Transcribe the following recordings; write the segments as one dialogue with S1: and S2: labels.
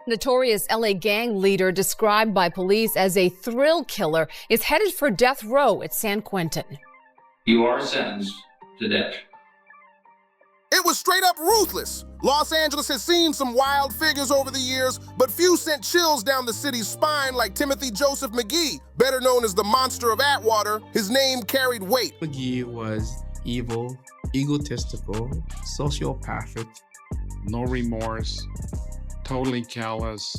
S1: Notorious LA gang leader described by police as a thrill killer is headed for death row at San Quentin.
S2: You are sentenced to death.
S3: It was straight up ruthless. Los Angeles has seen some wild figures over the years, but few sent chills down the city's spine like Timothy Joseph McGee, better known as the Monster of Atwater. His name carried weight.
S4: McGee was evil, egotistical, sociopathic,
S5: no remorse, totally callous,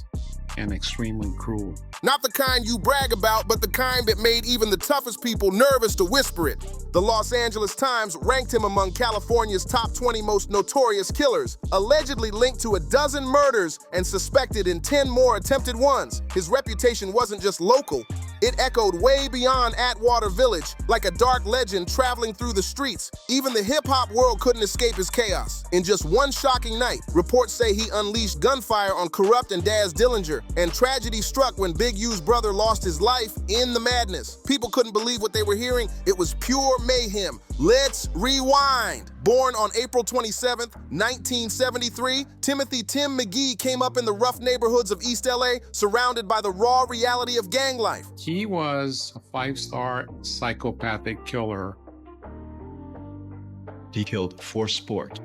S5: and extremely cruel.
S3: Not the kind you brag about, but the kind that made even the toughest people nervous to whisper it. The Los Angeles Times ranked him among California's top 20 most notorious killers, allegedly linked to a dozen murders and suspected in 10 more attempted ones. His reputation wasn't just local. It echoed way beyond Atwater Village, like a dark legend traveling through the streets. Even the hip-hop world couldn't escape his chaos. In just one shocking night, reports say he unleashed gunfire on Corrupt and Daz Dillinger, and tragedy struck when Big U's brother lost his life in the madness. People couldn't believe what they were hearing. It was pure mayhem. Let's rewind. Born on April 27th, 1973, Timothy Tim McGee came up in the rough neighborhoods of East LA, surrounded by the raw reality of gang life.
S5: He was a 5-star psychopathic killer.
S6: He killed for sport.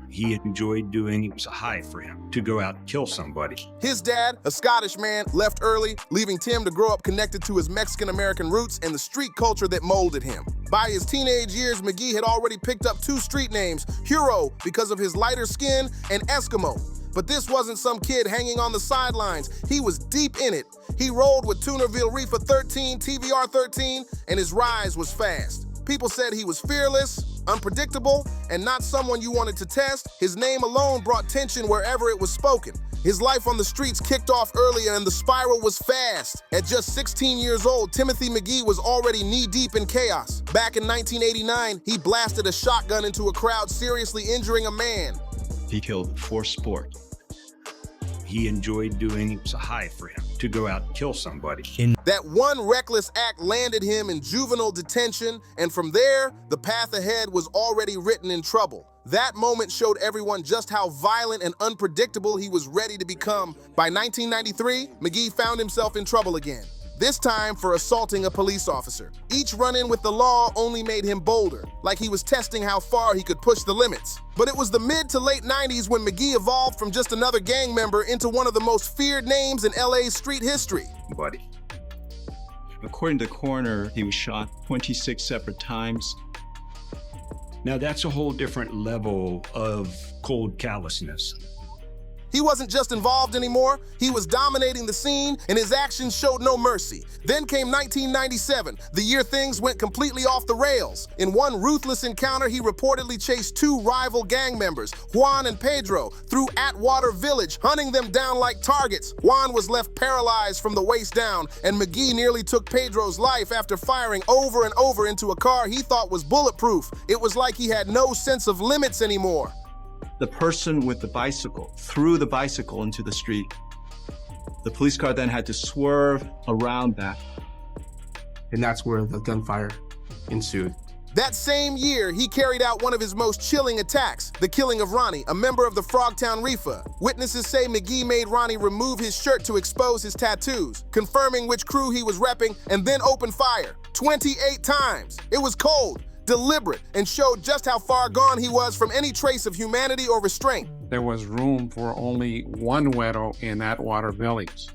S6: He enjoyed doing, it was a high for him to go out and kill somebody.
S3: His dad, a Scottish man, left early, leaving Tim to grow up connected to his Mexican-American roots and the street culture that molded him. By his teenage years, McGee had already picked up 2 street names, Hero because of his lighter skin and Eskimo. But this wasn't some kid hanging on the sidelines. He was deep in it. He rolled with Tunerville Reefer 13, TVR 13, and his rise was fast. People said he was fearless, unpredictable, and not someone you wanted to test. His name alone brought tension wherever it was spoken. His life on the streets kicked off early and the spiral was fast. At just 16 years old, Timothy McGee was already knee-deep in chaos. Back in 1989, he blasted a shotgun into a crowd, seriously injuring a man.
S6: He killed for sport. He enjoyed doing, it was a high for him to go out and kill somebody.
S3: That one reckless act landed him in juvenile detention, and from there, the path ahead was already written in trouble. That moment showed everyone just how violent and unpredictable he was ready to become. By 1993, McGee found himself in trouble again. This time for assaulting a police officer. Each run-in with the law only made him bolder, like he was testing how far he could push the limits. But it was the mid to late 90s when McGee evolved from just another gang member into one of the most feared names in LA's street history.
S6: Buddy.
S7: According to the coroner, he was shot 26 separate times.
S6: Now that's a whole different level of cold callousness.
S3: He wasn't just involved anymore, he was dominating the scene, and his actions showed no mercy. Then came 1997, the year things went completely off the rails. In one ruthless encounter, he reportedly chased 2 rival gang members, Juan and Pedro, through Atwater Village, hunting them down like targets. Juan was left paralyzed from the waist down, and McGee nearly took Pedro's life after firing over and over into a car he thought was bulletproof. It was like he had no sense of limits anymore.
S7: The person with the bicycle threw the bicycle into the street. The police car then had to swerve around that.
S4: and that's where the gunfire ensued.
S3: That same year, he carried out one of his most chilling attacks, the killing of Ronnie, a member of the Frogtown Reefer. Witnesses say McGee made Ronnie remove his shirt to expose his tattoos, confirming which crew he was repping, and then opened fire 28 times. It was cold, deliberate, and showed just how far gone he was from any trace of humanity or restraint.
S5: There was room for only one widow in Atwater Village.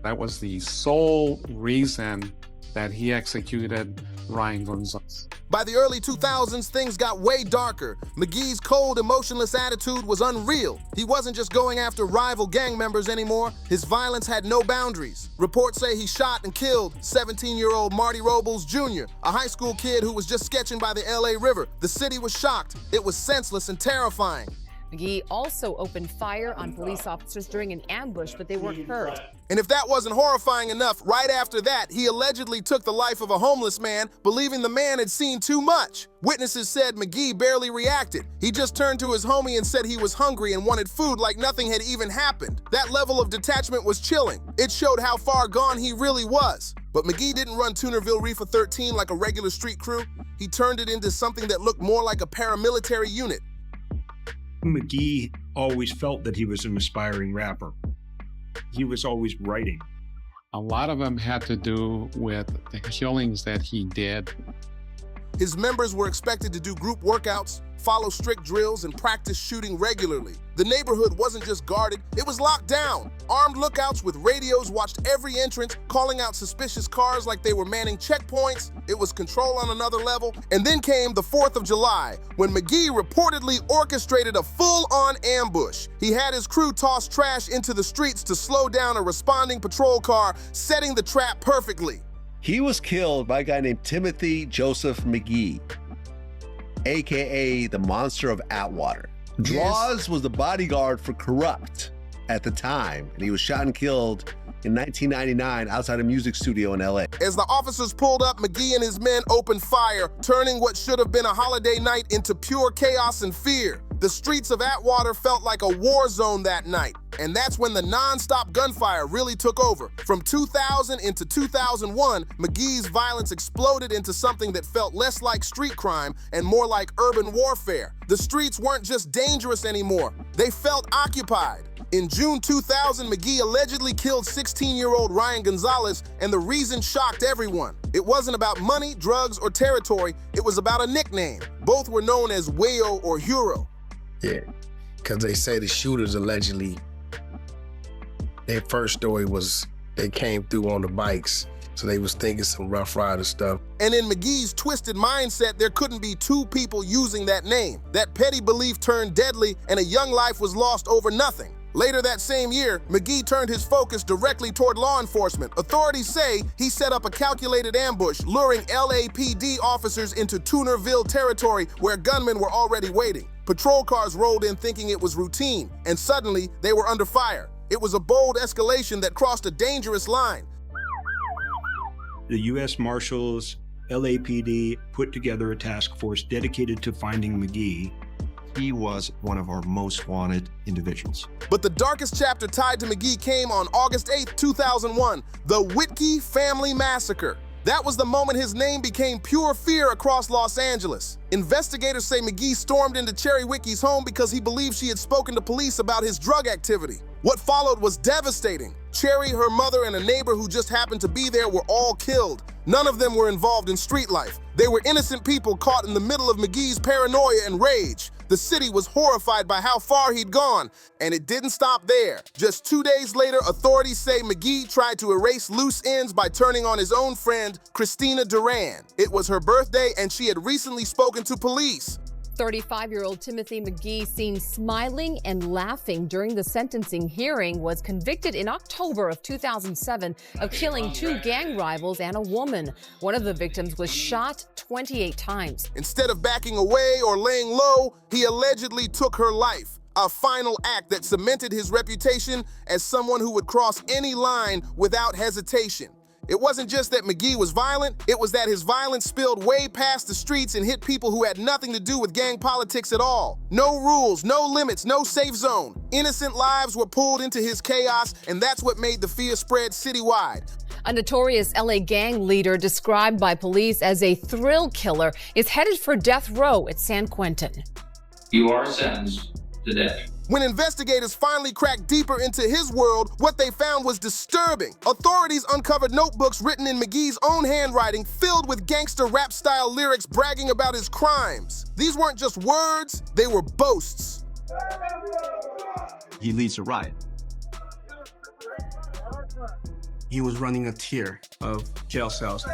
S5: That was the sole reason that he executed Ryan Gonzalez.
S3: By the early 2000s, things got way darker. McGee's cold, emotionless attitude was unreal. He wasn't just going after rival gang members anymore. His violence had no boundaries. Reports say he shot and killed 17-year-old Marty Robles Jr., a high school kid who was just sketching by the LA River. The city was shocked. It was senseless and terrifying.
S1: McGee also opened fire on police officers during an ambush, but they weren't hurt.
S3: And if that wasn't horrifying enough, right after that, he allegedly took the life of a homeless man, believing the man had seen too much. Witnesses said McGee barely reacted. He just turned to his homie and said he was hungry and wanted food like nothing had even happened. That level of detachment was chilling. It showed how far gone he really was. But McGee didn't run Tunerville Reefer 13 like a regular street crew. He turned it into something that looked more like a paramilitary unit.
S6: McGee always felt that he was an aspiring rapper. He was always writing.
S5: A lot of them had to do with the killings that he did.
S3: His members were expected to do group workouts, follow strict drills, and practice shooting regularly. The neighborhood wasn't just guarded, it was locked down. Armed lookouts with radios watched every entrance, calling out suspicious cars like they were manning checkpoints. It was control on another level. And then came the 4th of July, when McGee reportedly orchestrated a full-on ambush. He had his crew toss trash into the streets to slow down a responding patrol car, setting the trap perfectly.
S8: He was killed by a guy named Timothy Joseph McGee, AKA the Monster of Atwater. Draws was the bodyguard for Corrupt at the time, and he was shot and killed in 1999 outside a music studio in LA.
S3: As the officers pulled up, McGee and his men opened fire, turning what should have been a holiday night into pure chaos and fear. The streets of Atwater felt like a war zone that night, and that's when the non-stop gunfire really took over. From 2000 into 2001, McGee's violence exploded into something that felt less like street crime and more like urban warfare. The streets weren't just dangerous anymore, they felt occupied. In June 2000, McGee allegedly killed 16-year-old Ryan Gonzalez, and the reason shocked everyone. It wasn't about money, drugs, or territory, it was about a nickname. Both were known as Wayo or Hero.
S9: Yeah, because they say the shooters allegedly, their first story was they came through on the bikes, so they was thinking some Rough Rider stuff.
S3: And in McGee's twisted mindset, there couldn't be two people using that name. That petty belief turned deadly, and a young life was lost over nothing. Later that same year, McGee turned his focus directly toward law enforcement. Authorities say he set up a calculated ambush, luring LAPD officers into Tunerville territory where gunmen were already waiting. Patrol cars rolled in thinking it was routine, and suddenly they were under fire. It was a bold escalation that crossed a dangerous line.
S6: The U.S. Marshals, LAPD put together a task force dedicated to finding McGee.
S7: He was one of our most wanted individuals.
S3: But the darkest chapter tied to McGee came on August 8, 2001, the Wiki family massacre. That was the moment his name became pure fear across Los Angeles. Investigators say McGee stormed into Cherry Wiki's home because he believed she had spoken to police about his drug activity. What followed was devastating. Cherry, her mother, and a neighbor who just happened to be there were all killed. None of them were involved in street life. They were innocent people caught in the middle of McGee's paranoia and rage. The city was horrified by how far he'd gone, and it didn't stop there. Just 2 days later, authorities say McGee tried to erase loose ends by turning on his own friend, Christina Duran. It was her birthday, and she had recently spoken to police.
S1: 35-year-old Timothy McGee, seen smiling and laughing during the sentencing hearing, was convicted in October of 2007 of killing 2 gang rivals and a woman. One of the victims was shot 28 times.
S3: Instead of backing away or laying low, he allegedly took her life. A final act that cemented his reputation as someone who would cross any line without hesitation. It wasn't just that McGee was violent, it was that his violence spilled way past the streets and hit people who had nothing to do with gang politics at all. No rules, no limits, no safe zone. Innocent lives were pulled into his chaos, and that's what made the fear spread citywide.
S1: A notorious LA gang leader described by police as a thrill killer is headed for death row at San Quentin.
S2: You are sentenced to death.
S3: When investigators finally cracked deeper into his world, what they found was disturbing. Authorities uncovered notebooks written in McGee's own handwriting, filled with gangster rap-style lyrics bragging about his crimes. These weren't just words, they were boasts.
S7: He leads a riot.
S4: He was running a tier of jail cells.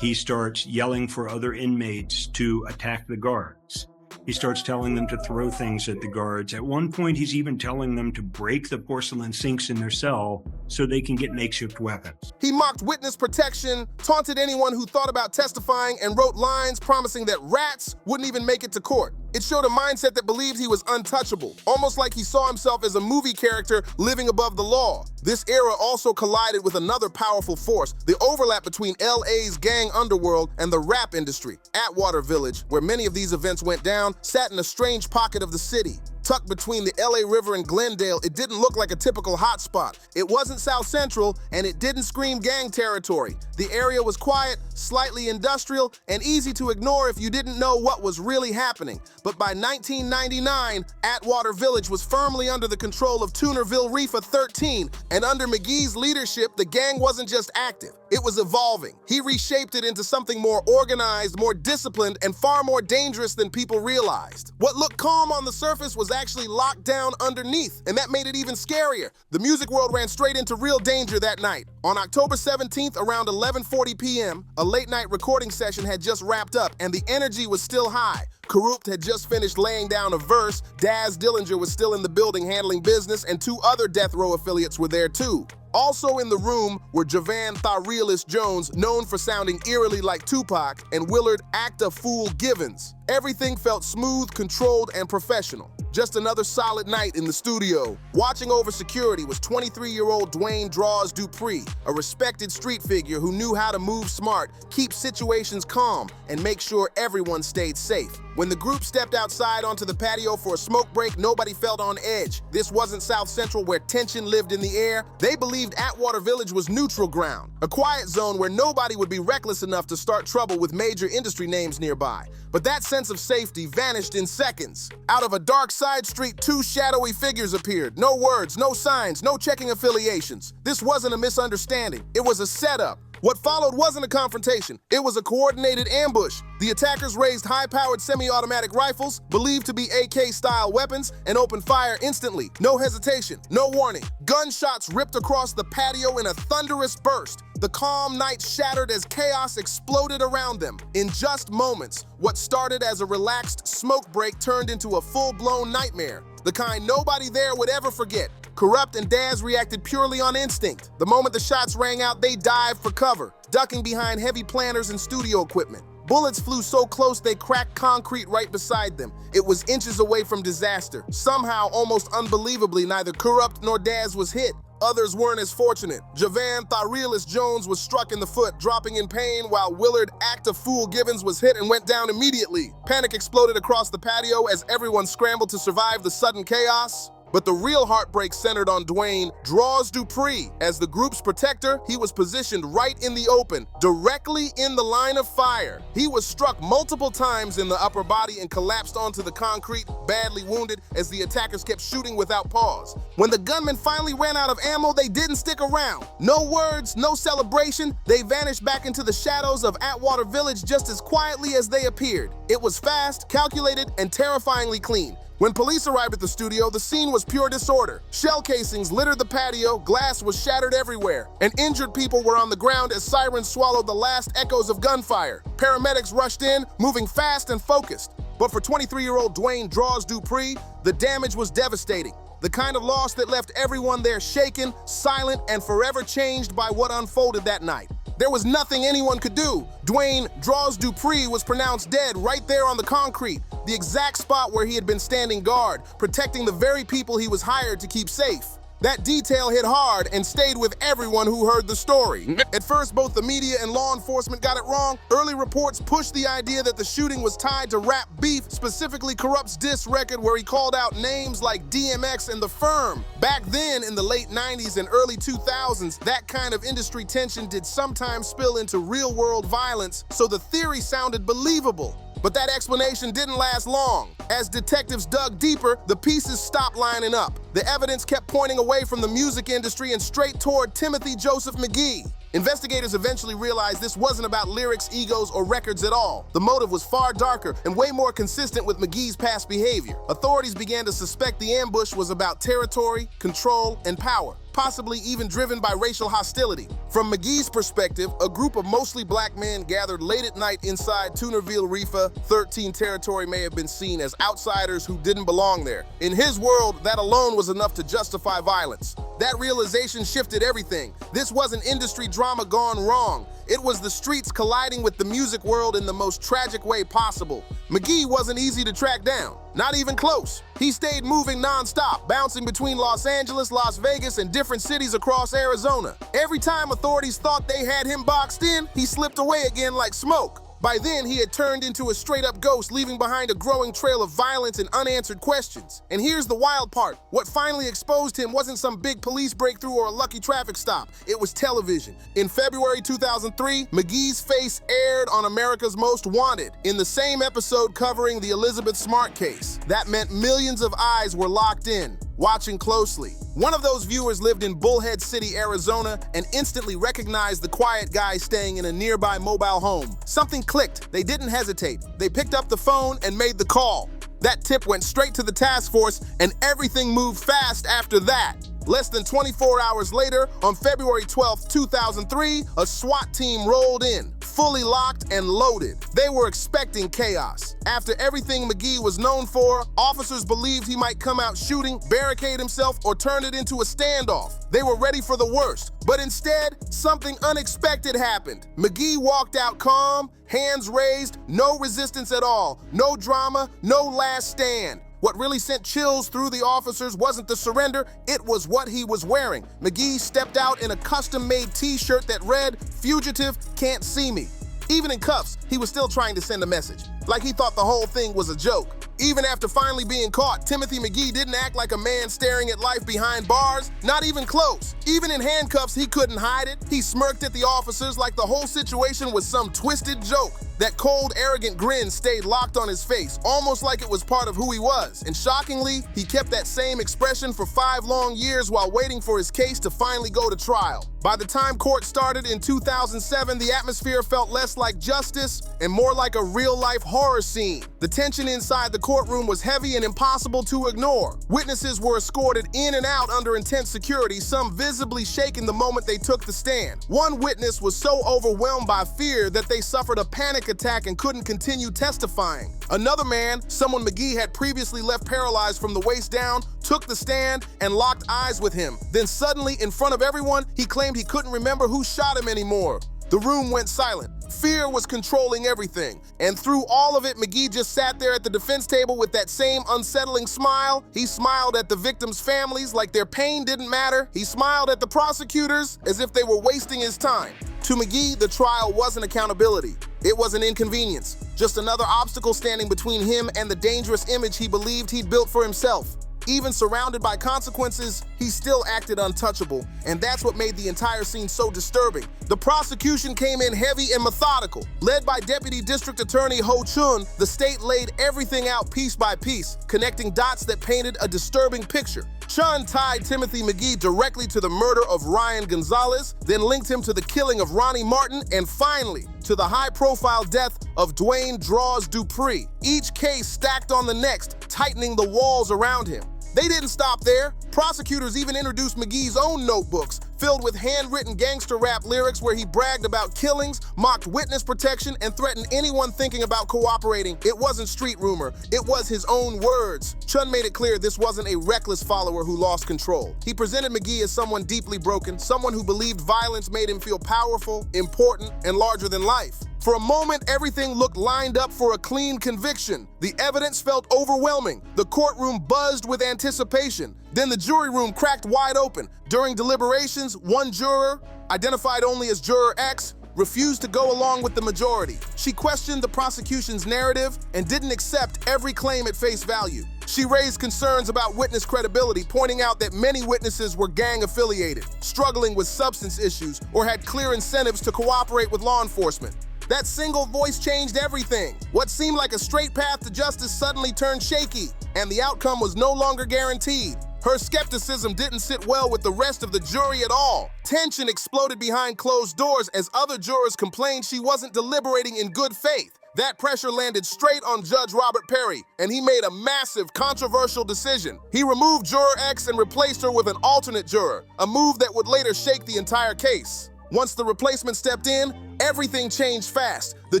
S6: He starts yelling for other inmates to attack the guards. He starts telling them to throw things at the guards. At one point, he's even telling them to break the porcelain sinks in their cell so they can get makeshift weapons.
S3: He mocked witness protection, taunted anyone who thought about testifying, and wrote lines promising that rats wouldn't even make it to court. It showed a mindset that believed he was untouchable, almost like he saw himself as a movie character living above the law. This era also collided with another powerful force, the overlap between LA's gang underworld and the rap industry. Atwater Village, where many of these events went down, sat in a strange pocket of the city. Tucked between the LA River and Glendale, it didn't look like a typical hotspot. It wasn't South Central, and it didn't scream gang territory. The area was quiet, slightly industrial, and easy to ignore if you didn't know what was really happening. But by 1999, Atwater Village was firmly under the control of Tunerville Reefa 13, and under McGee's leadership, the gang wasn't just active, it was evolving. He reshaped it into something more organized, more disciplined, and far more dangerous than people realized. What looked calm on the surface was actually locked down underneath, and that made it even scarier. The music world ran straight into real danger that night. On October 17th, around 11:40 p.m., a late-night recording session had just wrapped up, and the energy was still high. Corrupt had just finished laying down a verse, Daz Dillinger was still in the building handling business, and 2 other Death Row affiliates were there too. Also in the room were Javan Tharealis Jones, known for sounding eerily like Tupac, and Willard Act a Fool Givens. Everything felt smooth, controlled, and professional. Just another solid night in the studio. Watching over security was 23-year-old Dwayne Draws Dupree, a respected street figure who knew how to move smart, keep situations calm, and make sure everyone stayed safe. When the group stepped outside onto the patio for a smoke break, nobody felt on edge. This wasn't South Central where tension lived in the air. They believed Atwater Village was neutral ground, a quiet zone where nobody would be reckless enough to start trouble with major industry names nearby. But that sense of safety vanished in seconds. Out of a dark side street, 2 shadowy figures appeared. No words, no signs, no checking affiliations. This wasn't a misunderstanding. It was a setup. What followed wasn't a confrontation, it was a coordinated ambush. The attackers raised high-powered semi-automatic rifles, believed to be AK-style weapons, and opened fire instantly. No hesitation, no warning. Gunshots ripped across the patio in a thunderous burst. The calm night shattered as chaos exploded around them. In just moments, what started as a relaxed smoke break turned into a full-blown nightmare, the kind nobody there would ever forget. Corrupt and Daz reacted purely on instinct. The moment the shots rang out, they dived for cover, ducking behind heavy planters and studio equipment. Bullets flew so close they cracked concrete right beside them. It was inches away from disaster. Somehow, almost unbelievably, neither Corrupt nor Daz was hit. Others weren't as fortunate. Javan Tharealis Jones was struck in the foot, dropping in pain, while Willard Act a Fool Givens was hit and went down immediately. Panic exploded across the patio as everyone scrambled to survive the sudden chaos. But the real heartbreak centered on Dwayne Draws Dupree. As the group's protector, he was positioned right in the open, directly in the line of fire. He was struck multiple times in the upper body and collapsed onto the concrete, badly wounded, as the attackers kept shooting without pause. When the gunmen finally ran out of ammo, they didn't stick around. No words, no celebration. They vanished back into the shadows of Atwater Village just as quietly as they appeared. It was fast, calculated, and terrifyingly clean. When police arrived at the studio, the scene was pure disorder. Shell casings littered the patio, glass was shattered everywhere, and injured people were on the ground as sirens swallowed the last echoes of gunfire. Paramedics rushed in, moving fast and focused. But for 23-year-old Dwayne Draws Dupree, the damage was devastating. The kind of loss that left everyone there shaken, silent, and forever changed by what unfolded that night. There was nothing anyone could do. Dwayne Draws Dupree was pronounced dead right there on the concrete, the exact spot where he had been standing guard, protecting the very people he was hired to keep safe. That detail hit hard and stayed with everyone who heard the story. At first, both the media and law enforcement got it wrong. Early reports pushed the idea that the shooting was tied to rap beef, specifically Corrupt's diss record where he called out names like DMX and The Firm. Back then, in the late 90s and early 2000s, that kind of industry tension did sometimes spill into real-world violence, so the theory sounded believable. But that explanation didn't last long. As detectives dug deeper, the pieces stopped lining up. The evidence kept pointing away from the music industry and straight toward Timothy Joseph McGee. Investigators eventually realized this wasn't about lyrics, egos, or records at all. The motive was far darker and way more consistent with McGee's past behavior. Authorities began to suspect the ambush was about territory, control, and power, possibly even driven by racial hostility. From McGee's perspective, a group of mostly black men gathered late at night inside Tunerville Reefa 13 territory may have been seen as outsiders who didn't belong there. In his world, that alone was enough to justify violence. That realization shifted everything. This wasn't industry drama gone wrong. It was the streets colliding with the music world in the most tragic way possible. McGee wasn't easy to track down, not even close. He stayed moving non-stop, bouncing between Los Angeles, Las Vegas, and different cities across Arizona. Every time authorities thought they had him boxed in, he slipped away again like smoke. By then, he had turned into a straight-up ghost, leaving behind a growing trail of violence and unanswered questions. And here's the wild part. What finally exposed him wasn't some big police breakthrough or a lucky traffic stop. It was television. In February 2003, McGee's face aired on America's Most Wanted, in the same episode covering the Elizabeth Smart case. That meant millions of eyes were locked in, watching closely. One of those viewers lived in Bullhead City, Arizona, and instantly recognized the quiet guy staying in a nearby mobile home. Something clicked. They didn't hesitate. They picked up the phone and made the call. That tip went straight to the task force, and everything moved fast after that. Less than 24 hours later, on February 12, 2003, a SWAT team rolled in, fully locked and loaded. They were expecting chaos. After everything McGee was known for, officers believed he might come out shooting, barricade himself, or turn it into a standoff. They were ready for the worst. But instead, something unexpected happened. McGee walked out calm, hands raised, no resistance at all, no drama, no last stand. What really sent chills through the officers wasn't the surrender, it was what he was wearing. McGee stepped out in a custom-made t-shirt that read, "Fugitive, can't see me." Even in cuffs, he was still trying to send a message, like he thought the whole thing was a joke. Even after finally being caught, Timothy McGee didn't act like a man staring at life behind bars, not even close. Even in handcuffs, he couldn't hide it. He smirked at the officers like the whole situation was some twisted joke. That cold, arrogant grin stayed locked on his face, almost like it was part of who he was. And shockingly, he kept that same expression for 5 long years while waiting for his case to finally go to trial. By the time court started in 2007, the atmosphere felt less like justice and more like a real-life horror scene. The tension inside the courtroom was heavy and impossible to ignore. Witnesses were escorted in and out under intense security, some visibly shaken the moment they took the stand. One witness was so overwhelmed by fear that they suffered a panic attack and couldn't continue testifying. Another man, someone McGee had previously left paralyzed from the waist down, took the stand and locked eyes with him. Then suddenly, in front of everyone, he claimed he couldn't remember who shot him anymore. The room went silent. Fear was controlling everything. And through all of it, McGee just sat there at the defense table with that same unsettling smile. He smiled at the victims' families like their pain didn't matter. He smiled at the prosecutors as if they were wasting his time. To McGee, the trial wasn't accountability. It was an inconvenience. Just another obstacle standing between him and the dangerous image he believed he'd built for himself. Even surrounded by consequences, he still acted untouchable, and that's what made the entire scene so disturbing. The prosecution came in heavy and methodical. Led by Deputy District Attorney Ho Chun, the state laid everything out piece by piece, connecting dots that painted a disturbing picture. Chun tied Timothy McGee directly to the murder of Ryan Gonzalez, then linked him to the killing of Ronnie Martin, and finally, to the high-profile death of Dwayne Draws Dupree. Each case stacked on the next, tightening the walls around him. They didn't stop there. Prosecutors even introduced McGee's own notebooks, filled with handwritten gangster rap lyrics where he bragged about killings, mocked witness protection, and threatened anyone thinking about cooperating. It wasn't street rumor, it was his own words. Chun made it clear this wasn't a reckless follower who lost control. He presented McGee as someone deeply broken, someone who believed violence made him feel powerful, important, and larger than life. For a moment, everything looked lined up for a clean conviction. The evidence felt overwhelming. The courtroom buzzed with anticipation. Then the jury room cracked wide open. During deliberations, one juror, identified only as Juror X, refused to go along with the majority. She questioned the prosecution's narrative and didn't accept every claim at face value. She raised concerns about witness credibility, pointing out that many witnesses were gang-affiliated, struggling with substance issues, or had clear incentives to cooperate with law enforcement. That single voice changed everything. What seemed like a straight path to justice suddenly turned shaky, and the outcome was no longer guaranteed. Her skepticism didn't sit well with the rest of the jury at all. Tension exploded behind closed doors as other jurors complained she wasn't deliberating in good faith. That pressure landed straight on Judge Robert Perry, and he made a massive, controversial decision. He removed Juror X and replaced her with an alternate juror, a move that would later shake the entire case. Once the replacement stepped in, everything changed fast. The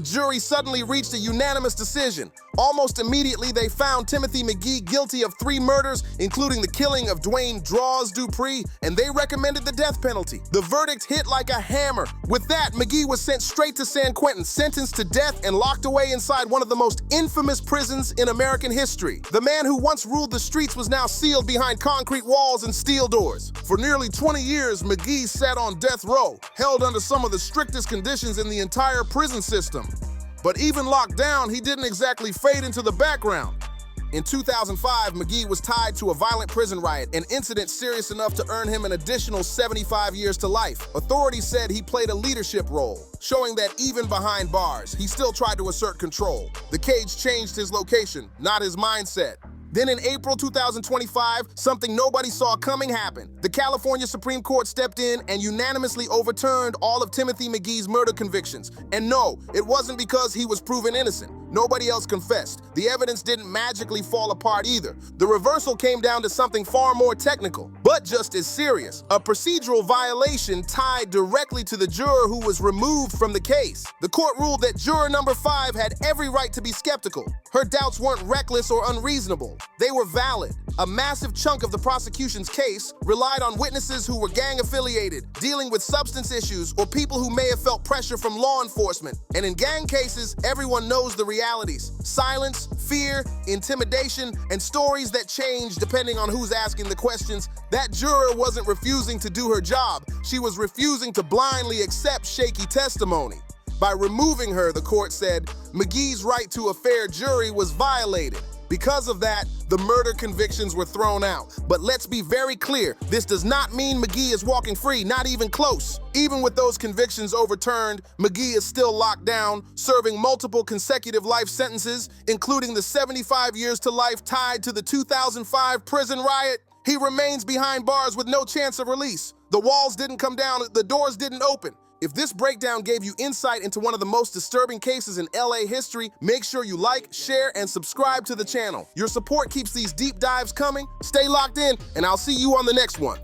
S3: jury suddenly reached a unanimous decision. Almost immediately, they found Timothy McGee guilty of 3 murders, including the killing of Dwayne Draws Dupree, and they recommended the death penalty. The verdict hit like a hammer. With that, McGee was sent straight to San Quentin, sentenced to death and locked away inside one of the most infamous prisons in American history. The man who once ruled the streets was now sealed behind concrete walls and steel doors. For nearly 20 years, McGee sat on death row, held under some of the strictest conditions in the entire prison system. But even locked down, he didn't exactly fade into the background. In 2005, McGee was tied to a violent prison riot, an incident serious enough to earn him an additional 75 years to life. Authorities said he played a leadership role, showing that even behind bars, he still tried to assert control. The cage changed his location, not his mindset. Then in April 2025, something nobody saw coming happened. The California Supreme Court stepped in and unanimously overturned all of Timothy McGee's murder convictions. And no, it wasn't because he was proven innocent. Nobody else confessed. The evidence didn't magically fall apart either. The reversal came down to something far more technical, but just as serious. A procedural violation tied directly to the juror who was removed from the case. The court ruled that juror number 5 had every right to be skeptical. Her doubts weren't reckless or unreasonable. They were valid. A massive chunk of the prosecution's case relied on witnesses who were gang-affiliated, dealing with substance issues, or people who may have felt pressure from law enforcement. And in gang cases, everyone knows the realities. Silence, fear, intimidation, and stories that change depending on who's asking the questions. That juror wasn't refusing to do her job. She was refusing to blindly accept shaky testimony. By removing her, the court said, McGee's right to a fair jury was violated. Because of that, the murder convictions were thrown out. But let's be very clear, this does not mean McGee is walking free, not even close. Even with those convictions overturned, McGee is still locked down, serving multiple consecutive life sentences, including the 75 years to life tied to the 2005 prison riot. He remains behind bars with no chance of release. The walls didn't come down, the doors didn't open. If this breakdown gave you insight into one of the most disturbing cases in LA history, make sure you like, share, and subscribe to the channel. Your support keeps these deep dives coming. Stay locked in, and I'll see you on the next one.